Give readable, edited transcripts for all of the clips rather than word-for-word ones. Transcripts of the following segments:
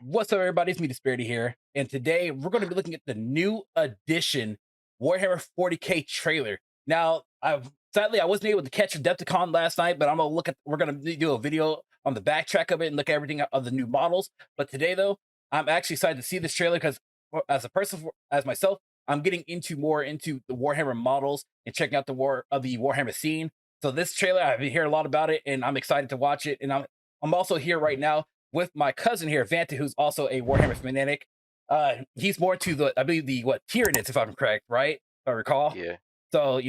What's up, everybody? It's me, DisBearity here, and today we're going to be looking at the new edition Warhammer 40k trailer. Now, sadly I wasn't able to catch Adepticon last night, but we're gonna do a video on the backtrack of it and look at everything of the new models. But today, though, I'm actually excited to see this trailer because, as a person, as myself, I'm getting more into the Warhammer models and checking out the Warhammer scene. So this trailer, I've been hearing a lot about it, and I'm excited to watch it. And I'm also here right now with my cousin here, Vanta, who's also a Warhammer fanatic. He's more to I believe Tyranids, if I'm correct, right? If I recall. Yeah. So,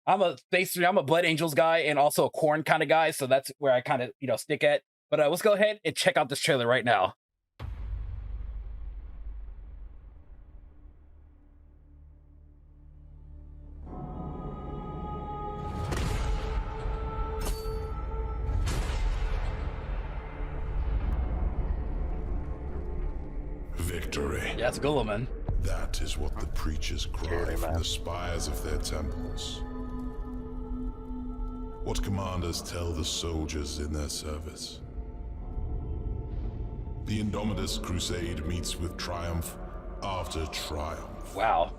I'm a Blood Angels guy and also a Corn kind of guy. So that's where I kind of, stick at. But let's go ahead and check out this trailer right now. Victory. Yeah, it's Guilliman. That is what the preachers cry from the spires of their temples. What commanders tell the soldiers in their service. The Indomitus crusade meets with triumph after triumph. Wow.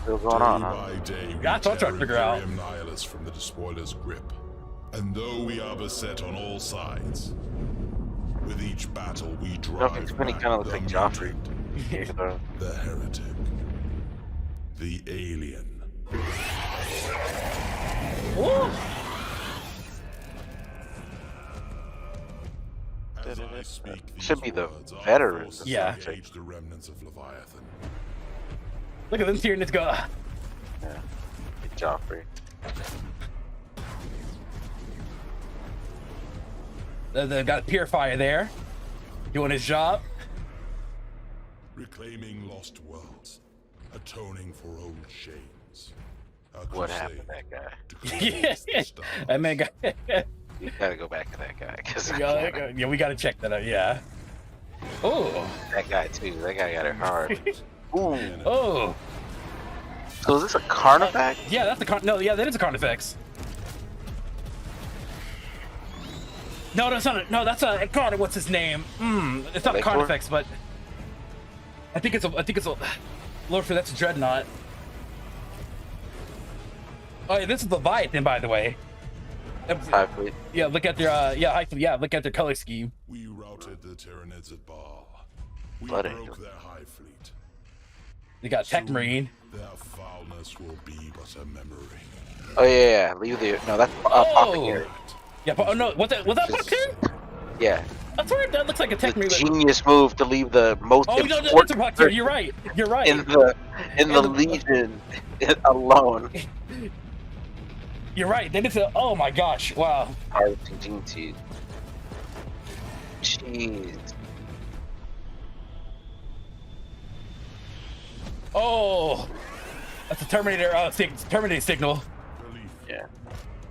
Still going on, huh? Day by day, we That's what I'm trying to figure out. Imperium Nihilus from the despoiler's grip. And though we are beset on all sides, with each battle we drive It's pretty back kind of looks like the Joffrey. mutant, the heretic, the alien. Ooh. As I speak these Should be the words, our veterans. forces Yeah. engage the remnants of Leviathan. Look at them Tyranids go. Yeah. Get Joffrey. They've got a Purifier there, doing his job. Reclaiming lost worlds, atoning for old shames. A What crusade happened to that guy? to cleanse the stars. That man got. You gotta go back to that guy, because Yeah, we gotta check that out. Yeah. Oh. that guy too. That guy got it hard. Ooh. Oh. So is this a Carnivac? Yeah, that's the no. Yeah, that is a Carnifex. No, that's not. No, that's a God. What's his name? It's not a Vector? Carnifex, but I think it's a. Lord, for that's a Dreadnought. Oh, yeah, this is Leviathan, by the way. High Fleet. Yeah, look at their look at their color scheme. We routed the Tyranids at Baal. We Blood broke Angel. their high fleet. They got Tech Marine. Their foulness will be but a memory. Oh yeah. Leave the no. That's Apothecary. Yeah, but oh no, was that Apothecary? Yeah. That's right. That looks like a Tech Marine. Genius move to leave the most Oh no, that's important Apothecary. You're right. You're right. in the Legion alone. You're right. They did say, oh my gosh, wow. Jeez. Oh, that's a Terminator. Terminator signal. Relief Yeah.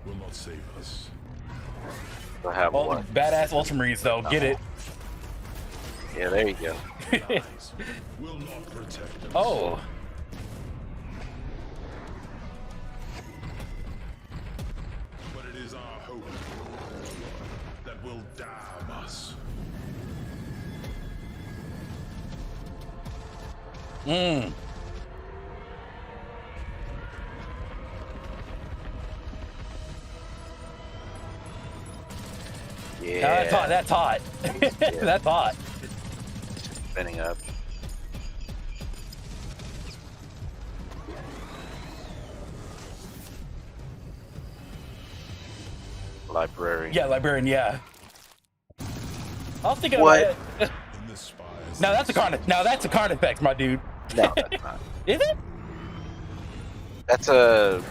will not save us. We'll have Oh, one. badass Ultramarines though. Get it. Yeah, there you go. Lies will not protect us. Oh. But it is our hope that will damn us. Mmm. Yeah. That's hot. That's hot. That's hot. Spinning up. Library. Yeah, Librarian. Yeah. I was thinking What? about it. In the spires. Now that's a Carnifex, my dude. No, that's not. Is it? That's a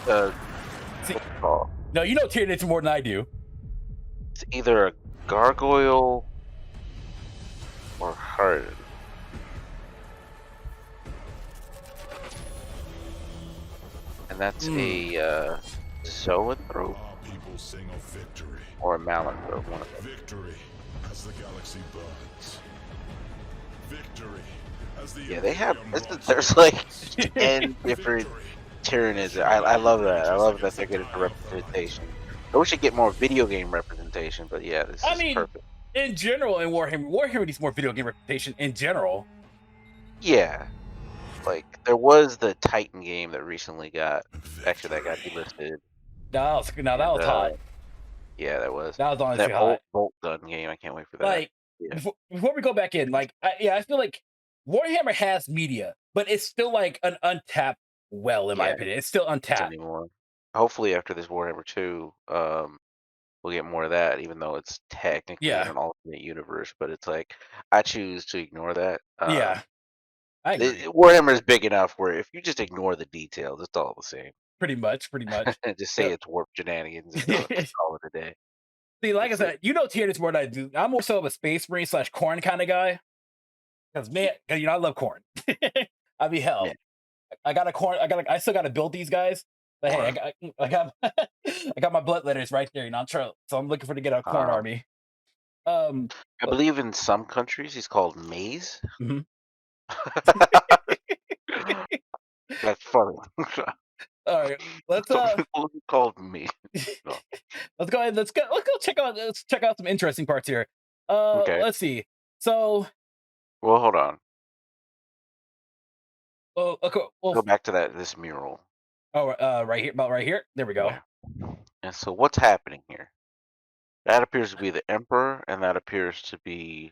See- what's it called? No, you know Tyranids more than I do. It's either a gargoyle or hardened. And that's a zoanthrope Our people sing of victory. or a malanthrope. One of them. Victory as the galaxy burns. Victory as the Yeah, they have. Imperium There's marches like west. 10 different Victory. Tyranids. I love that. I love that they're getting the representation. I wish I get more video game representation, but yeah, this I is mean, perfect. in general in Warhammer needs more video game reputation in general. Yeah, like there was the Titan game that recently got actually that got Victory. delisted, That and was hot. yeah, that was That was that honestly hot. Bolt Gun game. I can't wait for that. Like Yeah, before we go back in, like I feel like Warhammer has media, but it's still like an untapped well, in my yeah, opinion. It's still it's untapped. anymore. Hopefully, after this Warhammer 2, we'll get more of that. Even though it's technically in Yeah, an alternate universe, but it's like I choose to ignore that. yeah, I agree. Warhammer is big enough where if you just ignore the details, it's all the same. Pretty much, pretty much. Just say Yeah. it's warp shenanigans and call it a day. See, like I That's it. said, tier this more than I do. I'm more so of a space marine slash corn kind of guy. Because man, I love corn. I mean, Yeah. hell, I got a corn. I still got to build these guys. But hey, I got, I got my blood letters right there. I'm trying, so I'm looking for to get a corn Um, army. I But, believe in some countries he's called Maze. mhm. That's funny. All right, let's Some people called me. No. let's go ahead. Let's check out some interesting parts here. Okay. Let's see. So, Well, hold on. okay, well, Go back to this mural. oh, right here, about right here. There we go. Yeah. And so what's happening here? That appears to be the Emperor, and that appears to be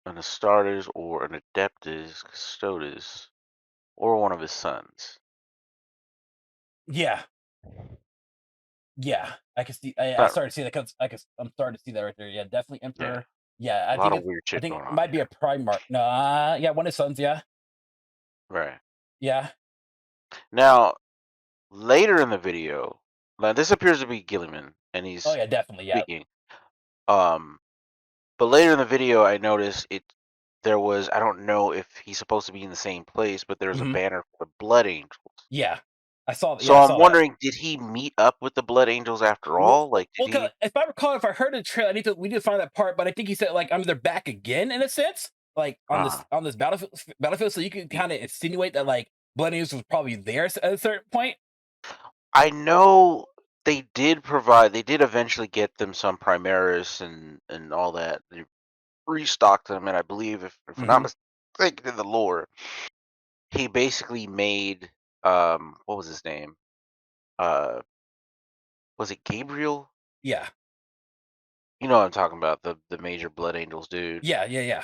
an Astartes or an Adeptus Custodes, or one of his sons. Yeah, yeah. I can see. I Not, started to see that. I'm starting to see that right there. Yeah, definitely yeah, Emperor. Yeah, a lot of weird I shit think going it on might be here. a Primarch. No, yeah, one of his sons. Yeah, Right. yeah. Now, later in the video, now this appears to be Guilliman, and Oh he's yeah, definitely. Yeah. speaking. Um, but later in the video, I noticed there was, I don't know if he's supposed to be in the same place, but there's a Hmm. banner for the Blood Angels. Yeah. I saw. Yeah, So I I'm saw that. wondering, did he meet up with the Blood Angels after Well, all? Like, did 'cause he? if I recall, if I heard the trail, we need to find that part. But I think he said like I'm they're back again in a sense, like Uh, on this battlefield. So you can kind of insinuate that like Blood News was probably there at a certain point. I know they did eventually get them some Primaris and all that. They restocked them, and I believe, if I'm not Hmm. mistaken in the lore, he basically made, what was his name? Uh, was it Gabriel? Yeah. You know what I'm talking about, the major Blood Angels dude. Yeah. Yeah.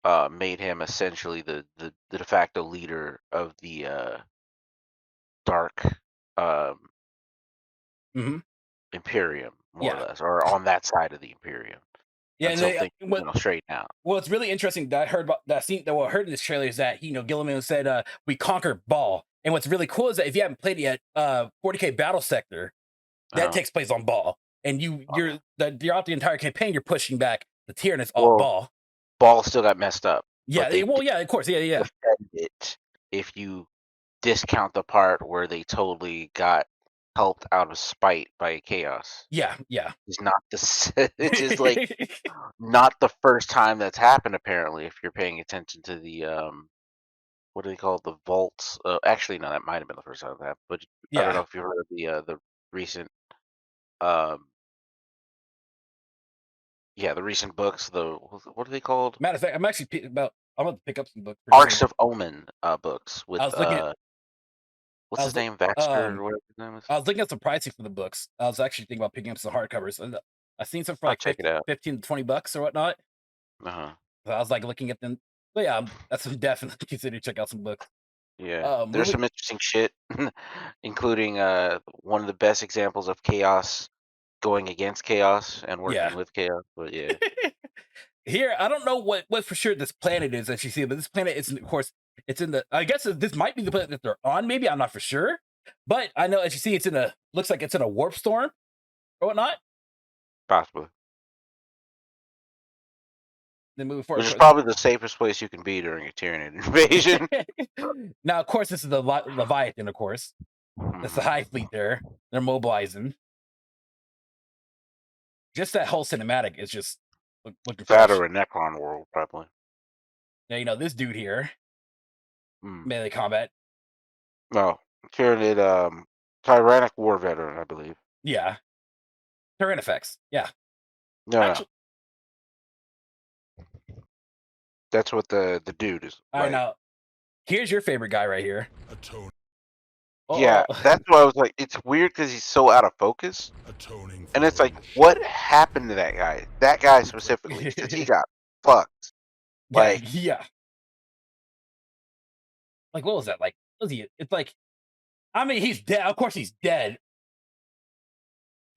Yeah. Made him essentially the de facto leader of the dark um Hmm. Imperium, more or Yeah. less, or on that side of the Imperium Yeah. And until they, things straighten out. well, it's really interesting that I heard about that scene. That what I heard in this trailer is that Gilliman said, "We conquered Ball." And what's really cool is that if you haven't played it yet, 40k Battle Sector that Uh, takes place on Ball, and throughout the entire campaign, you're pushing back the Tyrannus off well, Ball. Ball still got messed up, Yeah, but they did well, yeah, of course, yeah, yeah, defend it if you discount the part where they totally got helped out of spite by Chaos. yeah, yeah, It's not which is like not the first time that's happened apparently if you're paying attention to the what do they call it? The vaults? Actually, no, that might have been the first time that happened, but I don't yeah. know if you heard of the recent um yeah, the recent books, what are they called? Matter of fact, I'm about to pick up some books pretty Arcs soon. of Omen books I with was looking at, what's I his was, look- name? Baxter or whatever his name is. I was looking at some pricing for the books. I was actually thinking about picking up some hardcovers. And I seen some for I'll like check it out. 15 to 20 bucks or whatnot. Uh-huh. So I was like looking at them. But yeah, that's definitely consider check out some books. Yeah. There's Moving, some interesting shit, including one of the best examples of chaos going against chaos and working yeah. with chaos. But yeah. Here, I don't know what for sure this planet is that you see, but this planet is, of course, it's in the. I guess this might be the planet that they're on. Maybe I'm not for sure, but I know as you see, looks like it's in a warp storm or whatnot. Possibly. Then moving Which forward, is of probably the safest place you can be during a Tyranid invasion. course. Now, of course, this is the Leviathan. Of course, that's the High Fleet. They're mobilizing. Just that whole cinematic is just looking That fresh. or a Necron world, probably. Now this dude here, Mm. melee combat. No. Tyranid Tyrannic war veteran, I believe. Yeah, Terrain effects. Yeah. No, Actually, that's what the dude is all right, like. now here's your favorite guy right here. Atone, Yeah, Oh, that's why I was like, it's weird because he's so out of focus, atoning for and it's like, own what happened to that guy? That guy specifically, because he got fucked. yeah, Like, yeah. Like, what was that? Like, what was he? It's like, I mean, he's dead. Of course, he's dead.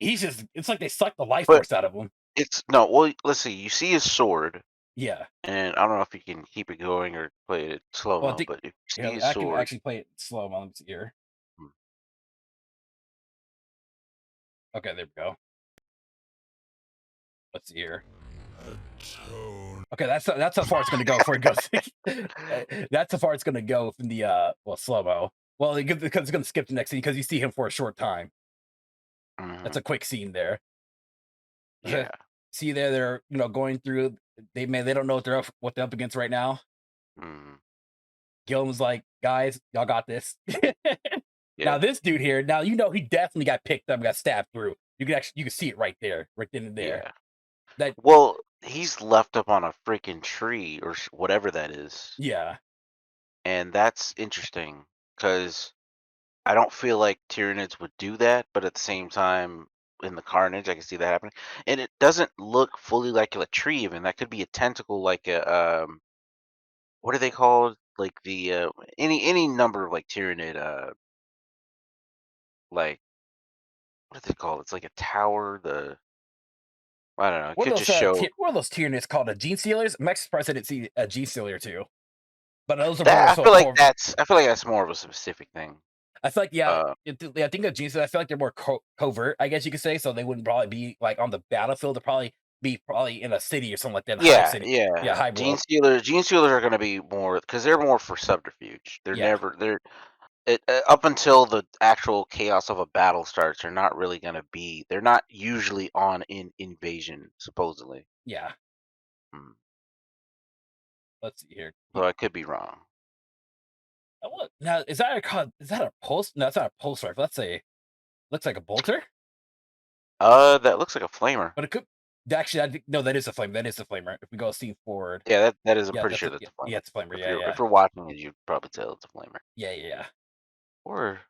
He's just. It's like they sucked the life but force out of him. it's no. Well, let's see. You see his sword, Yeah. and I don't know if you can keep it going or play it slow Well, I mo, think but if you see yeah, his I can sword, actually play it slow mo. Let me see here. hmm, Okay, there we go. Let's see here. atone. Okay, that's how far it's gonna go before it goes. That's how far it's gonna go from the well slow mo. Well, because it's gonna skip the next scene because you see him for a short time. That's mhm, a quick scene there. yeah, See there, they're going through. They don't know what they're up against right now. mhm, Gilliam's like, guys, y'all got this. Now yeah, this dude here, now he definitely got picked up, got stabbed through. You can see it right there, right then and there. yeah. That Well, he's left up on a freaking tree or whatever that is, yeah, and that's interesting because I don't feel like Tyranids would do that, but at the same time, in the carnage, I can see that happening. And it doesn't look fully like a tree even. That could be a tentacle, like a what are they called? Like the any number of like Tyranid, like what are they called? It's like a tower. The I don't know. It could just show what are those Tyranids called? Gene stealers? I'm actually surprised I didn't see a gene stealer too. But those are that. more so core. I feel like that's more of a specific thing. I feel like yeah, Uh, I think of gene stealers. I feel like they're more covert. I guess you could say so. They wouldn't probably be like on the battlefield. They'd probably in a city or something like that. Hive yeah, city. Yeah, yeah. hive world. Gene stealers are going to be more because they're more for subterfuge. They're Yeah, never they're up until the actual chaos of a battle starts, they're not really going to be. They're not usually on in invasion, supposedly. yeah. Hmm. Let's see here. So I could be wrong. What now? Is that a pulse? No, it's not a pulse rifle. Looks like a bolter, That looks like a flamer. but it could. Actually, I think no, that is a flame. That is a flamer. If we go a scene forward, Yeah, that is. I'm yeah, pretty sure that's a yeah, flamer. it's a flamer. If Yeah, yeah, you're watching it, you'd probably tell it's a flamer. yeah, yeah, yeah. Or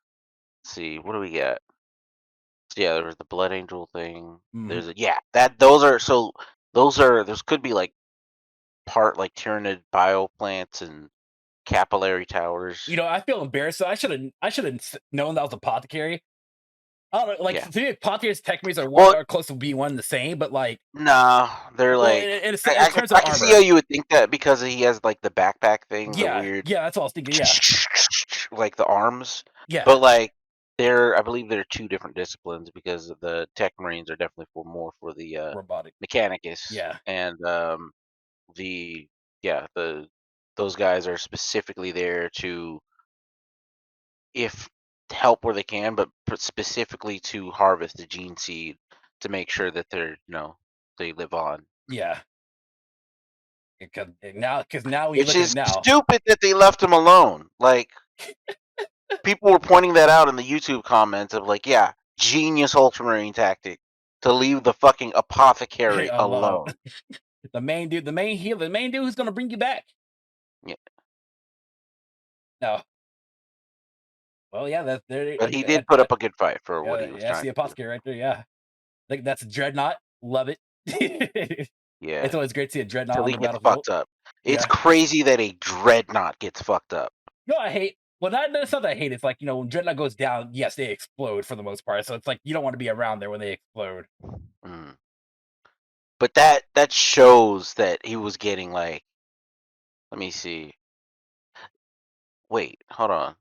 let's see, what do we got? So, yeah, there was the Blood Angel thing. Mhm. There's a yeah those could be like part like Tyranid bioplants and capillary towers. I feel embarrassed. So I should have known that was apothecary. I don't know, like Yeah. to me, apothecaries technically Well, are close to being one and the same, but like, nah, they're well, like in terms of I can see how armor, you would think that because he has like the backpack thing, the yeah, weird yeah, that's all I was thinking. Yeah, like the arms, yeah, but like I believe they're two different disciplines because the tech marines are definitely more for the robotic. mechanicus Yeah, and the yeah the those guys are specifically there to if help where they can, but specifically to harvest the gene seed to make sure that they live on. yeah. Because now when you Which look at it is now, stupid that they left him alone. Like people were pointing that out in the YouTube comments of like, yeah, genius ultramarine tactic to leave the fucking apothecary alone, alone. the main healer, the main dude who's gonna bring you back. Yeah. No, well, yeah, that's there. But he did put up a good fight for what Yeah, he was yeah, I trying see to do. apothecary right there. Yeah, like that's a dreadnought. Love it. Yeah. It's always great to see a dreadnought Till on he the gets battlefield. fucked up. It's Yeah. crazy that a dreadnought gets fucked up. I hate. Well, that's not that I hate. It's like when dreadnought goes down, yes, they explode for the most part. So it's like you don't want to be around there when they explode. Mm. But that shows that he was getting like, let me see. Wait, hold on.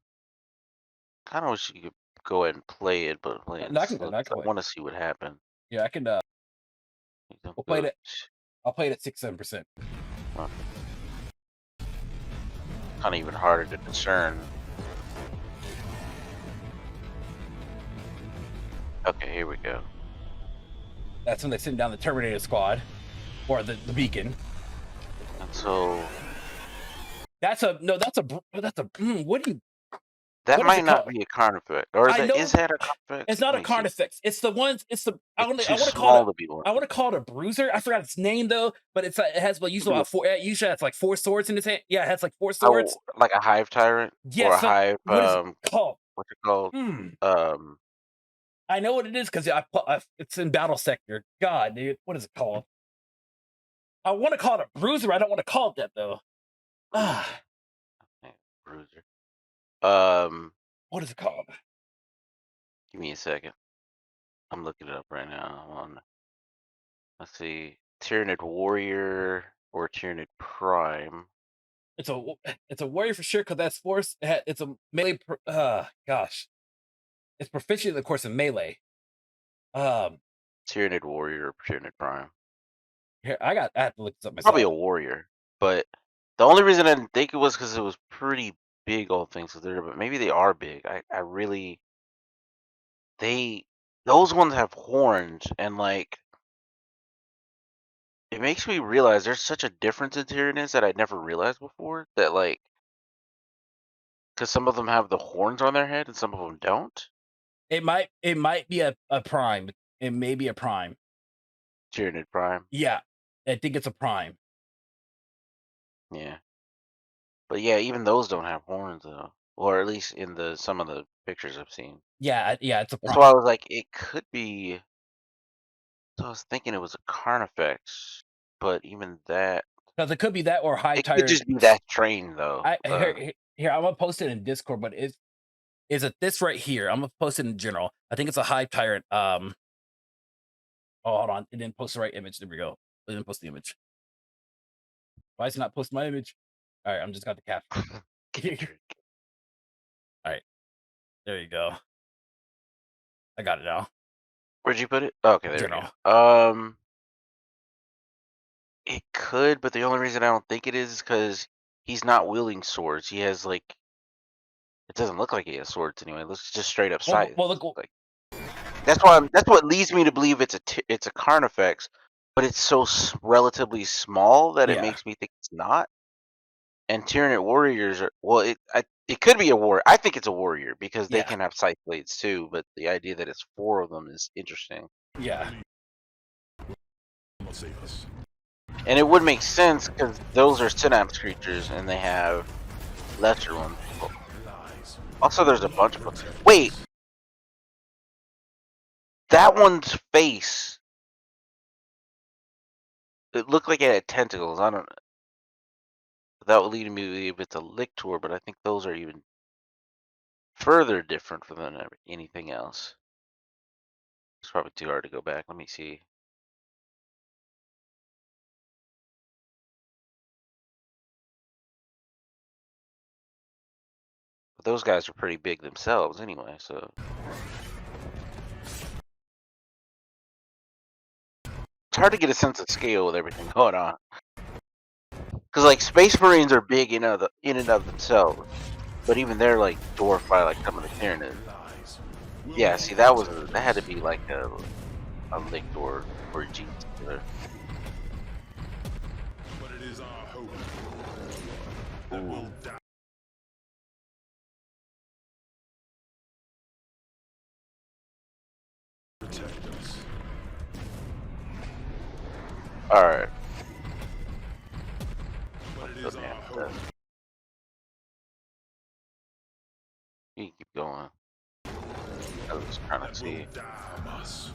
Kind of wish you could go ahead and play it, but play it No, I can. slow No, I 'cause can I play. want to see what happened. Yeah, I can. We'll play it. I'll play it at 6-7%. Kind of even harder to discern. Okay, here we go. That's when they send down the Terminator squad, or the beacon. And so That's a no. That's a. What do you? That What is might it not called? be a Carnifex, or I is know that a Carnifex? it's not Let a me see. Carnifex. It's the ones. It's the I It's want too to call it. small to be one. I want to call it a bruiser. I forgot its name though, but it's it has usually about four. Usually it's like 4 swords in its hand. Yeah, it has like 4 Oh, swords. like a hive tyrant or Yes. a hive. What is it called? What's it called? Hmm. Um, I know what it is because it's in battle sector. God, dude, what is it called? I want to call it a bruiser. I don't want to call it that though. Ah, bruiser. Um, what is it called? give me a second. I'm looking it up right now. Let's see, Tyrannid Warrior or Tyrannid Prime. It's a warrior for sure because that's force. It's a melee. Gosh, it's proficient, of course, in melee. Tyrannid Warrior or Tyrannid Prime. Here I have to look this up myself. Probably a warrior, but the only reason I didn't think it was because it was pretty big, all things considered. But maybe they are big. I really those ones have horns, and like it makes me realize there's such a difference in Tyranids that I'd never realized before. That like because some of them have the horns on their head and some of them don't. It might be a prime. It may be a prime. Tyranid Prime. Yeah, I think it's a prime. Yeah. But yeah, even those don't have horns though, or at least in some of the pictures I've seen. Yeah, it's a That's prime. why I was like, it could be. So I was thinking it was a Carnifex, but even that, Because it could be that or high it could tyrant. just be that train though. Here, I'm gonna post it in Discord, but is it this right here? I'm gonna post it in general. I think it's a high tyrant. Oh, hold on, it didn't post the right image. There we go. It didn't post the image. Why is it not posting my image? All right, I'm just got the caption. All right, there you go. I got it now. Where'd you put it? Okay, there General. we go. It could, but the only reason I don't think it is because he's not wielding swords. He has like, it doesn't look like he has swords anyway. It looks just straight up scythe. Well, look. Like that's what leads me to believe it's a Carnifex, but it's so relatively small that it Yeah. makes me think it's not. And Tyranid warriors are it could be a warrior. I think it's a warrior because they Yeah. can have scythe blades too. But the idea that it's 4 of them is interesting. Yeah. Save us. And it would make sense because those are synapse creatures and they have lesser ones. Also, there's a bunch of them. Wait, that one's face. It looked like it had tentacles. I don't. That would lead me to believe it's a lictor, but I think those are even further different from anything else. It's probably too hard to go back. Let me see. But those guys are pretty big themselves anyway, so. It's hard to get a sense of scale with everything going on. Because, like, Space Marines are big in and of themselves. But even they're, like, dwarfed by, like, some of the Tyranids. Yeah, see, that had to be, like, a lictor or a G together. But it is our hope that we'll die. Protect us. Alright. But it is our hope. You can keep going. I was trying to see. Damn us.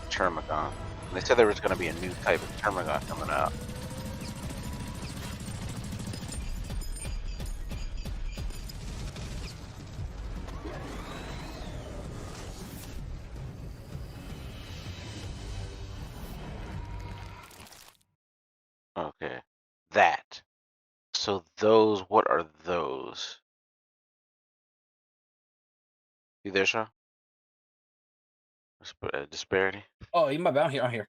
Termagon. They said there was going to be a new type of Termagon coming out. Okay. That. So those, what are those? You there, Sean? DisBearity? Oh, you might be on here. On here.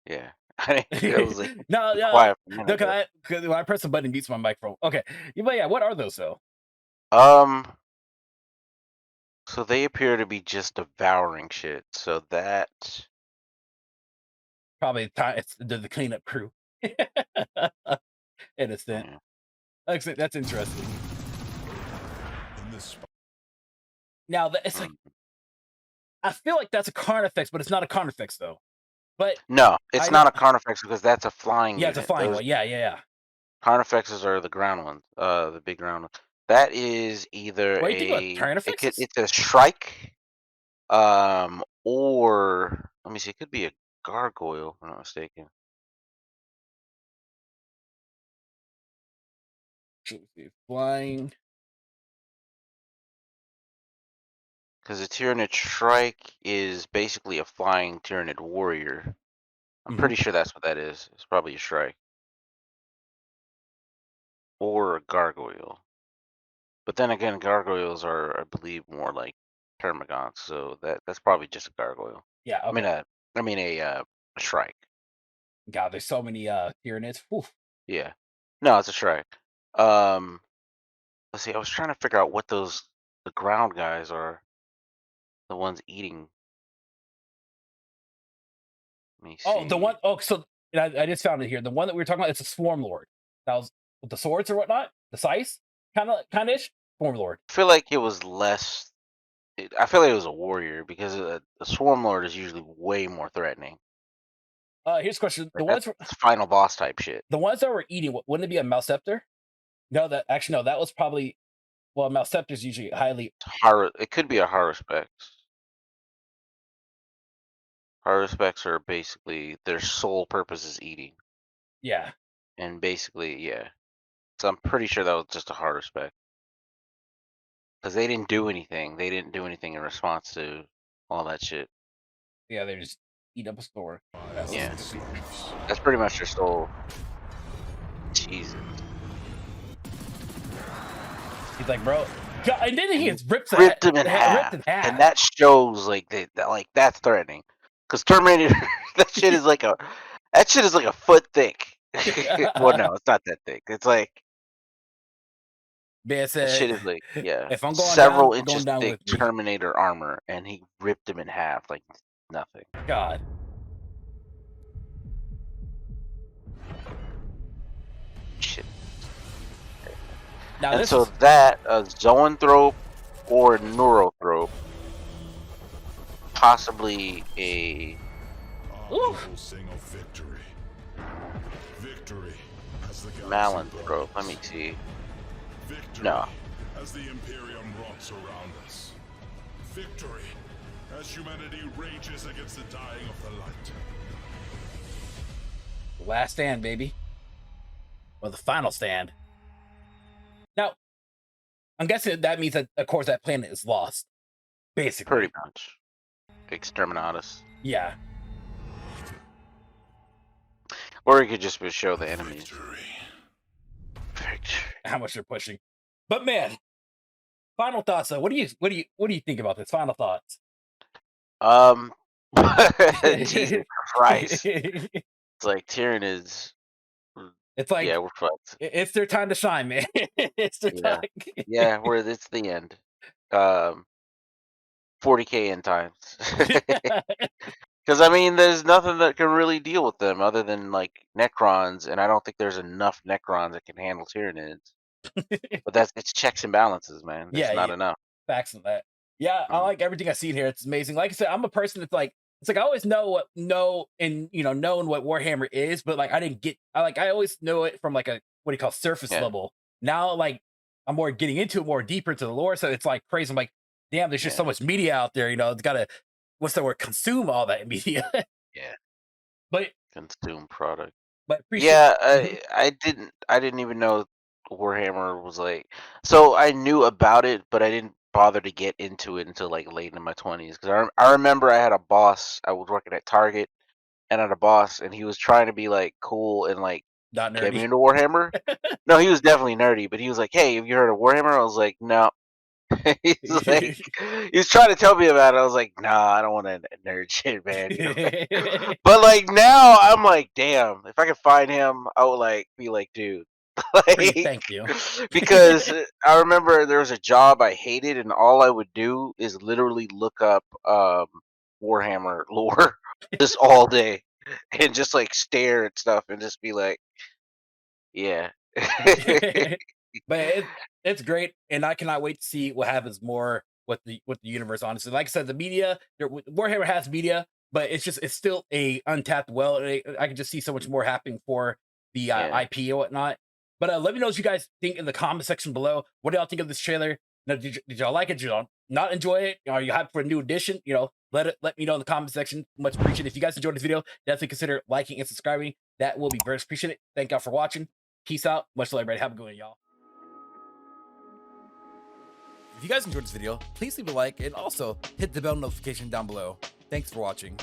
Yeah. I was like, no, quiet for a minute. No, because when I press the button, it mutes my microphone. Okay, but yeah, what are those though? So they appear to be just devouring shit. So that Probably it's the cleanup crew. Innocent. That's interesting. In this Now it's like I feel like that's a Carnifex, but it's not a Carnifex though. But no, it's I know, not a Carnifex because that's a flying yeah, unit. it's a flying Those one. Yeah. Carnifexes are the ground ones, the big ground ones. That is either What do you think about Carnifexes? it's a Shrike, or let me see, it could be a Gargoyle, if I'm not mistaken. Flying. Because a Tyranid Shrike is basically a flying Tyranid warrior. I'm Mhm. pretty sure that's what that is. It's probably a Shrike. Or a Gargoyle. But then again, Gargoyles are, I believe, more like Termagants, so that's probably just a Gargoyle. Yeah. I mean Okay. a Shrike. God, there's so many Tyranids. Whew. Yeah. No, it's a Shrike. Um, let's see. I was trying to figure out what the ground guys are. The ones eating. Let me Oh, the see. one oh so I just found it here. The one that we were talking about, it's a Swarm Lord. That was with the swords or whatnot. The scythe, kind of ish. Swarm Lord. I feel like it was less. I feel like it was a warrior because a Swarm Lord is usually way more threatening. Here's a question: Like that's final boss type shit. the ones that were eating, wouldn't it be a Malceptor? No, that actually no, that was probably Malceptor's usually highly. It could be a Haruspex. Haruspex are basically their sole purpose is eating, Yeah, and basically, yeah. So I'm pretty sure that was just a Haruspex because they didn't do anything. They didn't do anything in response to all that shit. yeah, they just eat up a store. Yeah, that's pretty much their sole. Jesus. He's like, bro, God, and then he gets ripped Him in ripped half, in half. and that shows like like that's threatening. Because Terminator, that shit is like a foot thick. Well, no, it's not that thick. It's like Man that said, shit is like if I'm going down, several I'm going inches down thick with me. Terminator armor, and he ripped him in half like nothing. God. Shit. Now And this so is that a Zoanthrope or Neurothrope, possibly a Our people sing of victory. Victory as the galaxy Malanthrope. Let burns. me see. Victory No. as the Imperium rocks around us. Victory as humanity rages against the dying of the light. last stand, baby. Or the final stand. Now, I'm guessing that means that, of course, that planet is lost. Basically. Pretty much. Exterminatus. Yeah. Or you could just show the enemies. Victory. How much they're pushing. But man, final thoughts though. What do you think about this? Final thoughts. Jesus Christ. It's like Tyrion is It's like, yeah, we're fucked. it's their time to shine, man. It's their Yeah. time. Yeah, it's the end. 40k end times. Because I mean, there's nothing that can really deal with them other than like Necrons, and I don't think there's enough Necrons that can handle Tyranids. But it's checks and balances, man. There's not Yeah, enough. facts on that. Yeah, I Mm. like everything I see here. It's amazing. Like I said, I'm a person that's like, it's like I always knowing what Warhammer is, but like I always know it from like a what do you call surface Yeah. level. Now like I'm more getting into it, more deeper into the lore, so it's like crazy. I'm like, damn, there's just so much media out there. It's gotta what's the word? Consume all that media. Yeah. But Consume product. appreciate. Yeah, Mhm. I didn't even know Warhammer was like. So I knew about it, but I didn't bother to get into it until like late in my 20s. Because I remember I had a boss. I was working at Target, and I had a boss, and he was trying to be like cool and like Not get me nerdy. into Warhammer. No, he was definitely nerdy, but he was like, "Hey, have you heard of Warhammer?" I was like, "No." He's like, he was trying to tell me about it. I was like, "Nah, I don't want that nerd shit, man." But like now, I'm like, damn, if I could find him, I would like be like, dude, like, Thank you. because I remember there was a job I hated, and all I would do is literally look up Warhammer lore just all day, and just like stare at stuff and just be like, yeah. But it's great, and I cannot wait to see what happens more with the universe. Honestly, like I said, the media, Warhammer has media, but it's still a untapped well. I can just see so much more happening for the Yeah. IP and whatnot. But let me know what you guys think in the comment section below. What do y'all think of this trailer? Now, did y'all like it? Did y'all not enjoy it? Are you hyped for a new edition? Let me know in the comment section. Much appreciated. If you guys enjoyed this video, definitely consider liking and subscribing. That will be very appreciated. Thank y'all for watching. Peace out. Much love, everybody. Have a good one, y'all. If you guys enjoyed this video, please leave a like and also hit the bell notification down below. Thanks for watching.